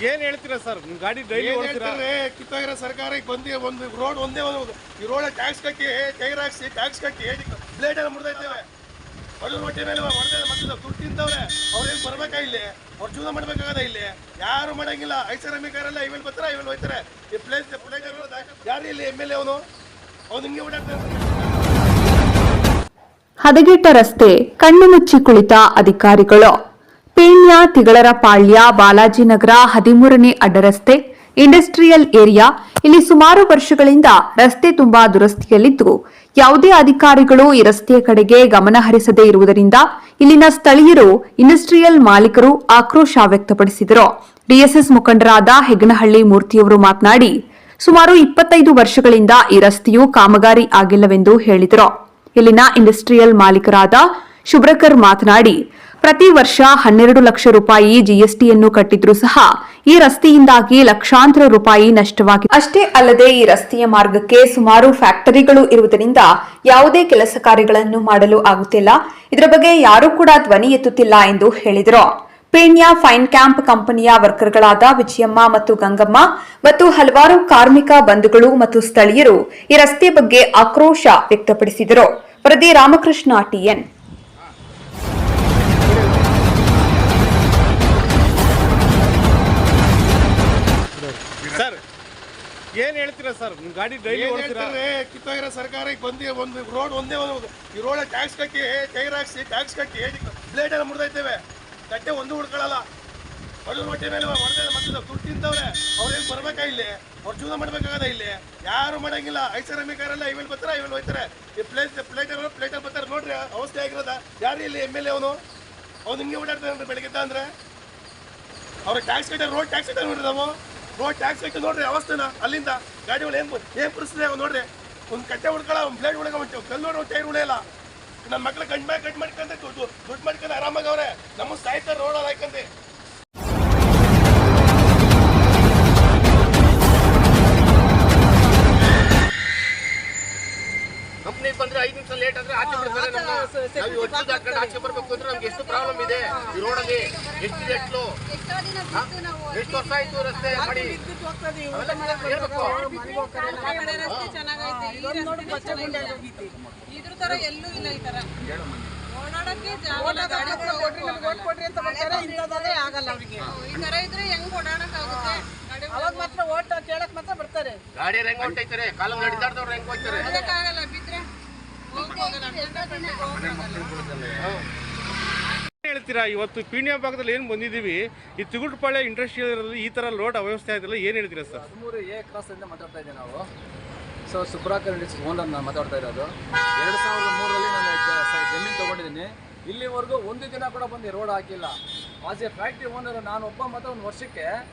ಏನ್ ಹೇಳ್ತೀರಾ ಸರ್? ಗಾಡಿ ಡೈಲಿ ಹೇಳ್ತಾರೆ ಕಿತ್ತೋಗಿರೋ ಸರ್ಕಾರ ಬಂದು ಒಂದು ರೋಡ್ ಒಂದೇ ಒಂದು ಈ ರೋಡ್ ಟ್ಯಾಕ್ಸ್ ಕಟ್ಟಿ ಟೈರ್ ಹಾಕ್ಸಿ ಟ್ಯಾಕ್ಸ್ ಕಟ್ಟಿ ಬ್ಲೇಡ್ ಎಲ್ಲ ಮುರಿದೈತೇವೆ. ಬಡವ್ರ ಹೊಟ್ಟೆ ಮೇಲೆ ಹೊಡೆದ ಮಕ್ಕಳು ದುಡ್ಡು ತಿಂತವ್ರೆ. ಅವ್ರೇನು ಬರ್ಬೇಕಾ ಇಲ್ಲಿ? ಅವ್ರು ಜೀವನ ಮಾಡ್ಬೇಕಾಗದ ಇಲ್ಲಿ? ಯಾರು ಮಾಡಂಗಿಲ್ಲ. ಐಷಾರಾಮಿಕಾರೆಲ್ಲ ಇವೆಲ್ಲಿ ಬರ್ತಾರೆ ಇವೆಲ್ಲಿ ಹೋಯ್ತಾರೆ. ಈ ಪ್ಲೇಸ್ ಯಾರು ಇಲ್ಲಿ MLA ಅವನು ಹಿಂಗೆ ಓಡಾಡ್ತಾರೆ. ಹದಗೆಟ್ಟ ರಸ್ತೆ, ಕಣ್ಣು ಮುಚ್ಚಿ ಕುಳಿತ ಅಧಿಕಾರಿಗಳು. ಪೇಣ್ಯ, ತಿಗಳರಪಾಳ್ಯ, ಬಾಲಾಜಿನಗರ 13ನೇ ಅಡ್ಡರಸ್ತೆ, ಇಂಡಸ್ಟ್ರಿಯಲ್ ಏರಿಯಾ. ಇಲ್ಲಿ ಸುಮಾರು ವರ್ಷಗಳಿಂದ ರಸ್ತೆ ತುಂಬಾ ದುರಸ್ತಿಯಲ್ಲಿದ್ದು, ಯಾವುದೇ ಅಧಿಕಾರಿಗಳು ಈ ರಸ್ತೆಯ ಕಡೆಗೆ ಗಮನ ಹರಿಸದೇ ಇರುವುದರಿಂದ ಇಲ್ಲಿನ ಸ್ಥಳೀಯರು, ಇಂಡಸ್ಟ್ರಿಯಲ್ ಮಾಲೀಕರು ಆಕ್ರೋಶ ವ್ಯಕ್ತಪಡಿಸಿದರು. ಡಿಎಸ್ಎಸ್ ಮುಖಂಡರಾದ ಹೆಗ್ಗನಹಳ್ಳಿ ಮೂರ್ತಿಯವರು ಮಾತನಾಡಿ, ಸುಮಾರು 25 ವರ್ಷಗಳಿಂದ ಈ ರಸ್ತೆಯು ಕಾಮಗಾರಿ ಆಗಿಲ್ಲವೆಂದು ಹೇಳಿದರು. ಇಲ್ಲಿನ ಇಂಡಸ್ಟ್ರಿಯಲ್ ಮಾಲೀಕರಾದ ಶುಭ್ರಕರ್ ಮಾತನಾಡಿ, ಪ್ರತಿ ವರ್ಷ 12 ಲಕ್ಷ ರೂಪಾಯಿ ಜಿಎಸ್ಟಿಯನ್ನು ಕಟ್ಟಿದ್ರೂ ಸಹ ಈ ರಸ್ತೆಯಿಂದಾಗಿ ಲಕ್ಷಾಂತರ ರೂಪಾಯಿ ನಷ್ಟವಾಗಿದೆ. ಅಷ್ಟೇ ಅಲ್ಲದೆ ಈ ರಸ್ತೆಯ ಮಾರ್ಗಕ್ಕೆ ಸುಮಾರು ಫ್ಯಾಕ್ಟರಿಗಳು ಇರುವುದರಿಂದ ಯಾವುದೇ ಕೆಲಸ ಕಾರ್ಯಗಳನ್ನು ಮಾಡಲು ಆಗುತ್ತಿಲ್ಲ. ಇದರ ಬಗ್ಗೆ ಯಾರೂ ಕೂಡ ಧ್ವನಿ ಎತ್ತುತ್ತಿಲ್ಲ ಎಂದು ಹೇಳಿದರು. ಪೇಣ್ಯ ಫೈನ್ ಕ್ಯಾಂಪ್ ಕಂಪನಿಯ ವರ್ಕರ್ಗಳಾದ ವಿಜಯಮ್ಮ ಮತ್ತು ಗಂಗಮ್ಮ ಮತ್ತು ಹಲವಾರು ಕಾರ್ಮಿಕ ಬಂಧುಗಳು ಮತ್ತು ಸ್ಥಳೀಯರು ಈ ರಸ್ತೆ ಬಗ್ಗೆ ಆಕ್ರೋಶ ವ್ಯಕ್ತಪಡಿಸಿದರು. ವರದಿ ರಾಮಕೃಷ್ಣ ಟಿಎನ್. ಸರ್ ಏನ್ ಹೇಳ್ತೀರಾ ಸರ್? ಗಾಡಿ ಡೈಲಿ ಕಿತ್ತೋಗಿರೋ ಸರ್ಕಾರ ಬಂದು ಒಂದು ರೋಡ್ ಒಂದೇ ಒಂದು ಈ ರೋಡ್ ಟ್ಯಾಕ್ಸ್ ಕಟ್ಟಿ ಟೈರ್ ಹಾಕ್ಸಿ ಟ್ಯಾಕ್ಸ್ ಕಟ್ಟಿ ಬ್ಲೇಡ್ ಎಲ್ಲ ಮುರಿದೈತೇವೆ. ಕಟ್ಟೆ ಒಂದು ಹುಡ್ಕೊಳ್ಳಲ್ಲ. ಬಡವ್ರ ಹೊಟ್ಟೆ ಮೇಲೆ ಹೊಡೆದ ಮಕ್ಕಳು ದುಡ್ಡು ತಿಂತವ್ರೆ. ಅವ್ರೇನು ಬರ್ಬೇಕಾ ಇಲ್ಲಿ? ಅವ್ರು ಜೀವನ ಮಾಡ್ಬೇಕಾಗದ ಇಲ್ಲಿ? ಯಾರು ಮಾಡಂಗಿಲ್ಲ. ಐಷಾರಾಮಿಕಾರೆಲ್ಲ ಇವೆಲ್ಲಿ ಬರ್ತಾರೆ ಇವೆಲ್ಲಿ ಹೋಯ್ತಾರೆ. ಈ ಪ್ಲೇಟಲ್ಲಿ ಬರ್ತಾರೆ. ನೋಡ್ರಿ ಅವಸ್ಥೆ ಆಗಿರೋದ. ಯಾರು ಇಲ್ಲಿ MLA ಅವನು ಹಿಂಗೆ ಓಡಾಡ್ತಾರೆ ಬೆಳಗ್ಗೆ ಅಂದ್ರೆ. ಅವ್ರ ಟ್ಯಾಕ್ಸ್ ಕಟ್ಟ ರೋಡ್ ಟ್ಯಾಕ್ಸ್ ಕಟ್ಟ ನೋಡ್ರಿ. ನಾವು ರೋಡ್ ಟ್ಯಾಕ್ಸ್ ಕಟ್ಟಿ ನೋಡ್ರಿ ಅವಸ್ಥೆನ. ಅಲ್ಲಿಂದ ಗಾಡಿಗಳು ಏನು ಪರಿಸ್ಥಿತಿ ಆಗ ನೋಡ್ರಿ. ಒಂದು ಕಟ್ಟೆ ಹುಡ್ಕೊಳ್ಳ, ಒಂದು ಬ್ಲೇಡ್ ಹುಡುಗ ಉಂಟು, ಕಲ್ಲು ನೋಡಿ ಒಂದು ಟೈರ್ ಉಳಿಯಲ್ಲ. ನನ್ನ ಮಕ್ಳು ಕಟ್ ಮಾಡ್ಕೊಂಡೆ ದುಡ್ಡು ಮಾಡ್ಕೊಂಡು ಆರಾಮಾಗಿ ಅವ್ರೆ. ನಮ್ಮ ಸಾಯ್ತಾರೆ ರೋಡಲ್ಲಿ ಹಾಕಂತೆ. ಕಂಪ್ನಿ ಬಂದ್ರೆ 5 ನಿಮಿಷ ಲೇಟ್ ಆದ್ರೆ ಆಚೆ ಬಿಡ್ತಾರೆ. ನಾವು ಆಚೆ ಬರ್ಬೇಕು ಅಂದ್ರೆ ನಮ್ಗೆ ಎಷ್ಟು ಪ್ರಾಬ್ಲಮ್ ಇದೆ ಈ ರೋಡಲ್ಲಿ. ಎಷ್ಟು ವರ್ಷ ಆಯ್ತು ರಸ್ತೆ ಮಾಡಿ. ಇದ್ರ ತರ ಎಲ್ಲೂ ಇಲ್ಲ. ಈ ತರ ಓಡಾಡಕ್ಕೆ ಆಗಲ್ಲ ಅವ್ರಿಗೆ. ಈ ತರ ಇದ್ರೆ ಹೆಂಗ್ ಓಡಾಡಕ್ ಆಗುತ್ತೆ? ಅವಾಗ ಮಾತ್ರ ಓಟ್ ಕೇಳಕ್ ಮಾತ್ರ ಬರ್ತಾರೆ. ಗಾಡಿ ಹೆಂಗ್ ಹೊಂಟೈತಾರೆ? ಕಾಲ ನಡಿದಾಡ್ದವ್ರು ಹೆಂಗ್ ಹೋಗ್ತಾರೆ? ಆಗಲ್ಲ. ಬಿದ್ರೆ ಹೇಳ್ತೀರಾ? ಇವತ್ತು ಪೀಣ್ಯ ಭಾಗದಲ್ಲಿ ಏನು ಬಂದಿದ್ದೀವಿ, ಈ ತಿಗುಟಪಾಳ್ಯ ಇಂಡಸ್ಟ್ರಿಯಲ್ ಇರೋದು ಈ ತರ ರೋಡ್ ಅವ್ಯವಸ್ಥೆ ಆಗಿಲ್ಲ. ಏನ್ ಹೇಳ್ತೀರಾ ಸರ್? 13A ಕ್ರಾಸ್ ಇಂದ ಮಾತಾಡ್ತಾ ಇದ್ದೀವಿ ನಾವು. ಸೊ ಸುಬ್ರಾಕರ್ ಇಂಡಸ್ಟ್ರೀಸ್ ಓನರ್ ನಾನು ಮಾತಾಡ್ತಾ ಇರೋದು. 2003ರಲ್ಲಿ ನಾನು ಜಮೀನು ತೊಗೊಂಡಿದ್ದೀನಿ. ಇಲ್ಲಿವರೆಗೂ ಒಂದು ದಿನ ಕೂಡ ಬಂದು ರೋಡ್ ಹಾಕಿಲ್ಲ. ಆಸ್ ಎ ಫ್ಯಾಕ್ಟ್ರಿ ಓನರ್ ನಾನು ಒಬ್ಬ ಮಾತ್ರ ಒಂದು ವರ್ಷಕ್ಕೆ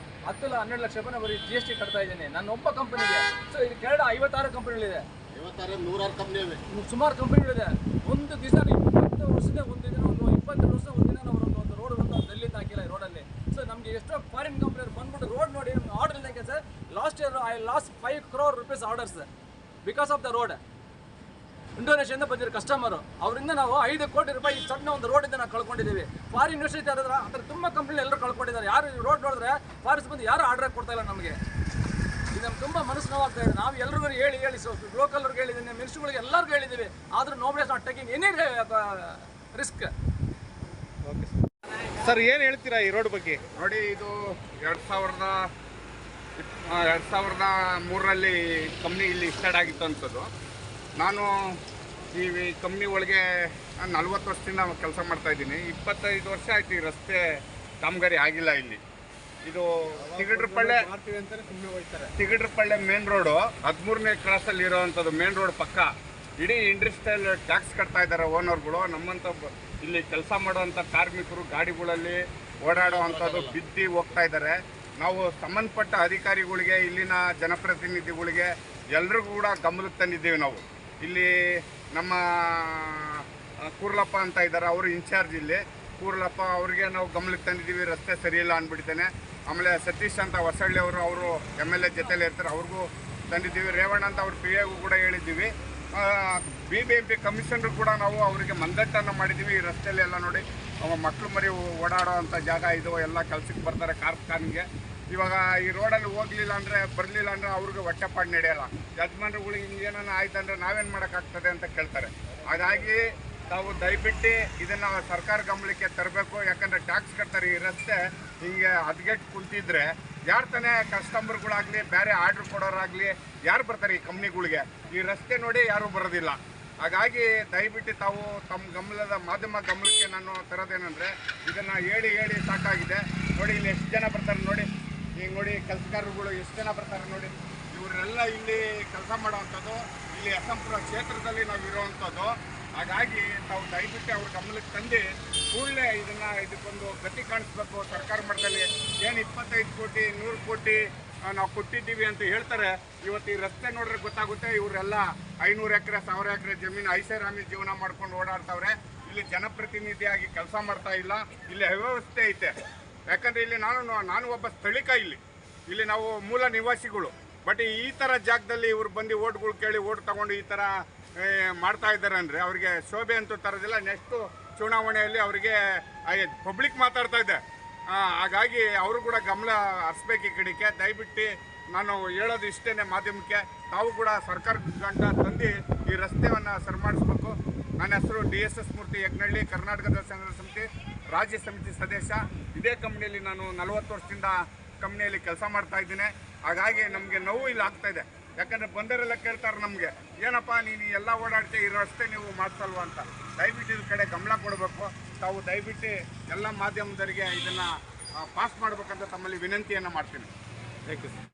10-12 ಲಕ್ಷ ರೂಪಾಯಿ ಬರೀ GST ಕಟ್ತಾ ಇದ್ದೀನಿ ನಾನು ಒಬ್ಬ ಕಂಪನಿಗೆ. ಸೊ ಇದು ಕೆರಡ 56 ಕಂಪನಿಗಳಿದೆ, 100 ಕಂಪ್ನಿ ಇವೆ, ಸುಮಾರು ಕಂಪನಿಗಳಿದೆ. ಒಂದು ದಿವಸ 20 ವರ್ಷದ ಒಂದು ದಿನ, ಒಂದು 20 ವರ್ಷ ಒಂದು ದಿನ ನಾವು ಒಂದು ರೋಡ್ ಒಂದು ಡೆಲ್ಲಿಂದ ಹಾಕಿಲ್ಲ ಈ ರೋಡಲ್ಲಿ. ಸೊ ನಮಗೆ ಎಷ್ಟೋ ಫಾರಿನ್ ಕಂಪ್ನಿಯವ್ರು ಬಂದ್ಬಿಟ್ಟು ರೋಡ್ ನೋಡಿ ನಮ್ಗೆ ಆರ್ಡರ್ ಇಲ್ಲ. Sir last year I lost 5 crore rupees orders because of the road. ಇಂಡೋನೇಷಿಯಿಂದ ಬಂದಿರೋ ಕಸ್ಟಮರು, ಅವರಿಂದ ನಾವು 5 ಕೋಟಿ ರೂಪಾಯಿ ಸಣ್ಣ ಒಂದು ರೋಡಿಂದ ನಾವು ಕಳ್ಕೊಂಡಿದ್ದೀವಿ. ಫಾರಿನ್ ಯೂನಿವರ್ಸಿಟಿ ಆ ಥರ ತುಂಬ ಕಂಪ್ನಿ ಎಲ್ಲರೂ ಕಳ್ಕೊಂಡಿದ್ದಾರೆ. ಯಾರು ರೋಡ್ ನೋಡಿದ್ರೆ ಫಾರಿಸ್ ಬಂದು ಯಾರು ಆರ್ಡರ್ ಕೊಡ್ತಾ ಇಲ್ಲ ನಮಗೆ. ಇದು ನಮ್ಗೆ ತುಂಬ ಮನಸ್ಸು ನೋವಾಗ್ತಾ ಇದೆ. ನಾವು ಎಲ್ಲರಿಗೂ ಹೇಳಿ ಲೋಕಲ್ವ್ರಿಗೆ ಹೇಳಿದ್ದೀನಿ, ಮಿನಿಸ್ಟ್ರುಗಳಿಗೆ ಎಲ್ಲರಿಗೂ ಹೇಳಿದ್ದೀವಿ. ಆದರೂ nobody is not taking any risk. Okay sir, ಏನು ಹೇಳ್ತೀರಾ ಈ ರೋಡ್ ಬಗ್ಗೆ? ನೋಡಿ, ಇದು 2003ರಲ್ಲಿ ಕಂಪ್ನಿ ಇಲ್ಲಿ ಸ್ಟಾರ್ಟ್ ಆಗಿತ್ತು ಅನ್ಸೋದು. ನಾನು ಈ ಕಂಪ್ನಿ ಒಳಗೆ 40 ವರ್ಷದಿಂದ ಕೆಲಸ ಮಾಡ್ತಾಯಿದ್ದೀನಿ. 25 ವರ್ಷ ಆಯ್ತು ಈ ರಸ್ತೆ ಕಾಮಗಾರಿ ಆಗಿಲ್ಲ ಇಲ್ಲಿ. ಇದು ತಿಗಡ್ರಪಳ್ಳೆ ಮೇನ್ ರೋಡು 13ನೇ ಕ್ರಾಸಲ್ಲಿ ಇರೋವಂಥದ್ದು. ಮೇನ್ ರೋಡ್ ಪಕ್ಕ ಇಡೀ ಇಂಡಸ್ಟ್ರಿಯಲ್ ಟ್ಯಾಕ್ಸ್ ಕಟ್ತಾ ಇದ್ದಾರೆ ಓನರ್ಗಳು. ನಮ್ಮಂಥ ಇಲ್ಲಿ ಕೆಲಸ ಮಾಡುವಂಥ ಕಾರ್ಮಿಕರು ಗಾಡಿಗಳಲ್ಲಿ ಓಡಾಡೋ ಅಂಥದ್ದು ಬಿದ್ದು ಹೋಗ್ತಾ ಇದ್ದಾರೆ. ನಾವು ಸಂಬಂಧಪಟ್ಟ ಅಧಿಕಾರಿಗಳಿಗೆ, ಇಲ್ಲಿನ ಜನಪ್ರತಿನಿಧಿಗಳಿಗೆ ಎಲ್ರಿಗೂ ಕೂಡ ಗಮನಕ್ಕೆ ತಂದಿದ್ದೀವಿ. ನಾವು ಇಲ್ಲಿ ನಮ್ಮ ಕೂರ್ಲಪ್ಪ ಅಂತ ಇದ್ದಾರೆ, ಅವರು ಇನ್ಚಾರ್ಜ್ ಇಲ್ಲಿ. ಕೂರ್ಲಪ್ಪ ಅವ್ರಿಗೆ ನಾವು ಗಮನಕ್ಕೆ ತಂದಿದ್ದೀವಿ, ರಸ್ತೆ ಸರಿಯಿಲ್ಲ ಅಂದ್ಬಿಟ್ಟಿದ್ದೇನೆ. ಆಮೇಲೆ ಸತೀಶ್ ಅಂತ ಹೊಸಳ್ಳಿ ಅವರು MLA ಜೊತೆಲಿ ಇರ್ತಾರೆ, ಅವ್ರಿಗೂ ತಂದಿದ್ದೀವಿ. ರೇವಣ್ಣ ಅಂತ ಅವ್ರ PAಗೂ ಕೂಡ ಹೇಳಿದ್ದೀವಿ. BBMP ಕಮಿಷನರ್ ಕೂಡ ನಾವು ಅವರಿಗೆ ಮಂದಟ್ಟನ್ನು ಮಾಡಿದ್ದೀವಿ. ಈ ರಸ್ತೆಯಲ್ಲಿ ಎಲ್ಲ ನೋಡಿ ಮಕ್ಕಳು ಮರಿ ಓಡಾಡೋ ಅಂಥ ಜಾಗ ಇದು, ಎಲ್ಲ ಕೆಲಸಕ್ಕೆ ಬರ್ತಾರೆ ಕಾರ್ಖಾನೆಗೆ. ಇವಾಗ ಈ ರೋಡಲ್ಲಿ ಹೋಗ್ಲಿಲ್ಲ ಅಂದರೆ ಬರಲಿಲ್ಲ ಅಂದರೆ ಅವ್ರಿಗೆ ಹೊಟ್ಟೆಪಾಡು ನಡೆಯಲ್ಲ. ಯಜಮಾನ್ರುಗಳಿಗೆ ಹಿಂಗೇನ ಆಯ್ತಂದ್ರೆ ನಾವೇನು ಮಾಡೋಕ್ಕಾಗ್ತದೆ ಅಂತ ಕೇಳ್ತಾರೆ. ಹಾಗಾಗಿ ತಾವು ದಯವಿಟ್ಟು ಇದನ್ನು ಸರ್ಕಾರ ಗಮನಕ್ಕೆ ತರಬೇಕು. ಯಾಕಂದರೆ ಟ್ಯಾಕ್ಸ್ ಕಟ್ತಾರೆ. ಈ ರಸ್ತೆ ಹಿಂಗೆ ಹದ್ಗೆಟ್ಟು ಕುಂತಿದ್ರೆ ಯಾರು ತಾನೇ ಕಸ್ಟಮರ್ಗಳಾಗಲಿ ಬೇರೆ ಆರ್ಡ್ರ್ ಕೊಡೋರಾಗಲಿ ಯಾರು ಬರ್ತಾರೆ ಈ ಕಂಪ್ನಿಗಳಿಗೆ? ಈ ರಸ್ತೆ ನೋಡಿ ಯಾರೂ ಬರೋದಿಲ್ಲ. ಹಾಗಾಗಿ ದಯವಿಟ್ಟು ತಾವು ತಮ್ಮ ಗಮನದ ಮಾಧ್ಯಮ ಗಮನಕ್ಕೆ ನಾನು ತರೋದೇನೆಂದರೆ ಇದನ್ನು ಹೇಳಿ ಸಾಕಾಗಿದೆ. ನೋಡಿ ಇಲ್ಲಿ ಎಷ್ಟು ಜನ ಬರ್ತಾರೆ ನೋಡಿ, ಈಗ ನೋಡಿ ಕೆಲಸಗಾರರುಗಳು ಎಷ್ಟು ಜನ ಬರ್ತಾರೆ ನೋಡಿ. ಇವರೆಲ್ಲ ಇಲ್ಲಿ ಕೆಲಸ ಮಾಡೋವಂಥದ್ದು, ಇಲ್ಲಿ ಯಶವಂತಪುರ ಕ್ಷೇತ್ರದಲ್ಲಿ ನಾವು ಇರೋವಂಥದ್ದು. ಹಾಗಾಗಿ ತಾವು ದಯವಿಟ್ಟು ಅವ್ರ ಗಮನಕ್ಕೆ ತಂದು ಕೂಡಲೇ ಇದಕ್ಕೊಂದು ಗತಿ ಕಾಣಿಸ್ಬೇಕು. ಸರ್ಕಾರ ಮಟ್ಟದಲ್ಲಿ ಏನು 25 ಕೋಟಿ 100 ಕೋಟಿ ನಾವು ಕೊಟ್ಟಿದ್ದೀವಿ ಅಂತ ಹೇಳ್ತಾರೆ. ಇವತ್ತು ಈ ರಸ್ತೆ ನೋಡ್ರೆ ಗೊತ್ತಾಗುತ್ತೆ. ಇವರೆಲ್ಲ 500 ಎಕರೆ 1000 ಎಕರೆ ಜಮೀನು ಐಷಾರಾಮಿ ಜೀವನ ಮಾಡ್ಕೊಂಡು ಓಡಾಡ್ತಾವ್ರೆ. ಇಲ್ಲಿ ಜನಪ್ರತಿನಿಧಿಯಾಗಿ ಕೆಲಸ ಮಾಡ್ತಾ ಇಲ್ಲ. ಇಲ್ಲಿ ಅವ್ಯವಸ್ಥೆ ಐತೆ. ಯಾಕಂದರೆ ಇಲ್ಲಿ ನಾನು ಒಬ್ಬ ಸ್ಥಳೀಕ. ಇಲ್ಲಿ ನಾವು ಮೂಲ ನಿವಾಸಿಗಳು. ಬಟ್ ಈ ಥರ ಜಾಗದಲ್ಲಿ ಇವ್ರು ಬಂದು ಓಟ್ಗಳು ಕೇಳಿ ಓಟ್ ತಗೊಂಡು ಈ ಥರ ಮಾಡ್ತಾ ಇದ್ದಾರೆ ಅಂದರೆ ಅವ್ರಿಗೆ ಶೋಭೆ ಅಂತೂ ತರೋದಿಲ್ಲ. ನೆಕ್ಸ್ಟು ಚುನಾವಣೆಯಲ್ಲಿ ಅವರಿಗೆ ಪಬ್ಲಿಕ್ ಮಾತಾಡ್ತಾ ಇದೆ. ಹಾಗಾಗಿ ಅವರು ಕೂಡ ಗಮನ ಹರಿಸ್ಬೇಕು ಈ ಕಡೆಗೆ. ದಯವಿಟ್ಟು ನಾನು ಹೇಳೋದು ಇಷ್ಟೇ ಮಾಧ್ಯಮಕ್ಕೆ, ತಾವು ಕೂಡ ಸರ್ಕಾರ ಗಂಟ ತಂದು ಈ ರಸ್ತೆಯನ್ನು ಸರಿ ಮಾಡಿಸ್ಬೇಕು. ನನ್ನ ಹೆಸರು DSS ಮೂರ್ತಿ ಯಗ್ನಳ್ಳಿ, ಕರ್ನಾಟಕದ ಸಂಘರ್ಷ ಸಮಿತಿ ರಾಜ್ಯ ಸಮಿತಿ ಸದಸ್ಯ. ಇದೇ ಕಂಪ್ನಿಯಲ್ಲಿ ನಾನು 40 ವರ್ಷದಿಂದ ಕಂಪ್ನಿಯಲ್ಲಿ ಕೆಲಸ ಮಾಡ್ತಾ ಇದ್ದೀನಿ. ಹಾಗಾಗಿ ನಮಗೆ ನೋವು ಇಲ್ಲಿ ಆಗ್ತಾಯಿದೆ. ಯಾಕಂದರೆ ಬಂದವರೆಲ್ಲ ಕೇಳ್ತಾರೆ ನಮಗೆ, ಏನಪ್ಪ ನೀನು ಎಲ್ಲ ಓಡಾಡ್ತೀಯ, ಈ ರಸ್ತೆ ನೀವು ಮಾಡಿಸಲ್ವ ಅಂತ. ದಯವಿಟ್ಟು ಇದ್ರ ಕಡೆ ಗಮನ ಕೊಡಬೇಕು. ತಾವು ದಯವಿಟ್ಟು ಎಲ್ಲ ಮಾಧ್ಯಮದವರಿಗೆ ಇದನ್ನು ಪಾಸ್ ಮಾಡಬೇಕಂತ ತಮ್ಮಲ್ಲಿ ವಿನಂತಿಯನ್ನು ಮಾಡ್ತೀನಿ. Thank you sir.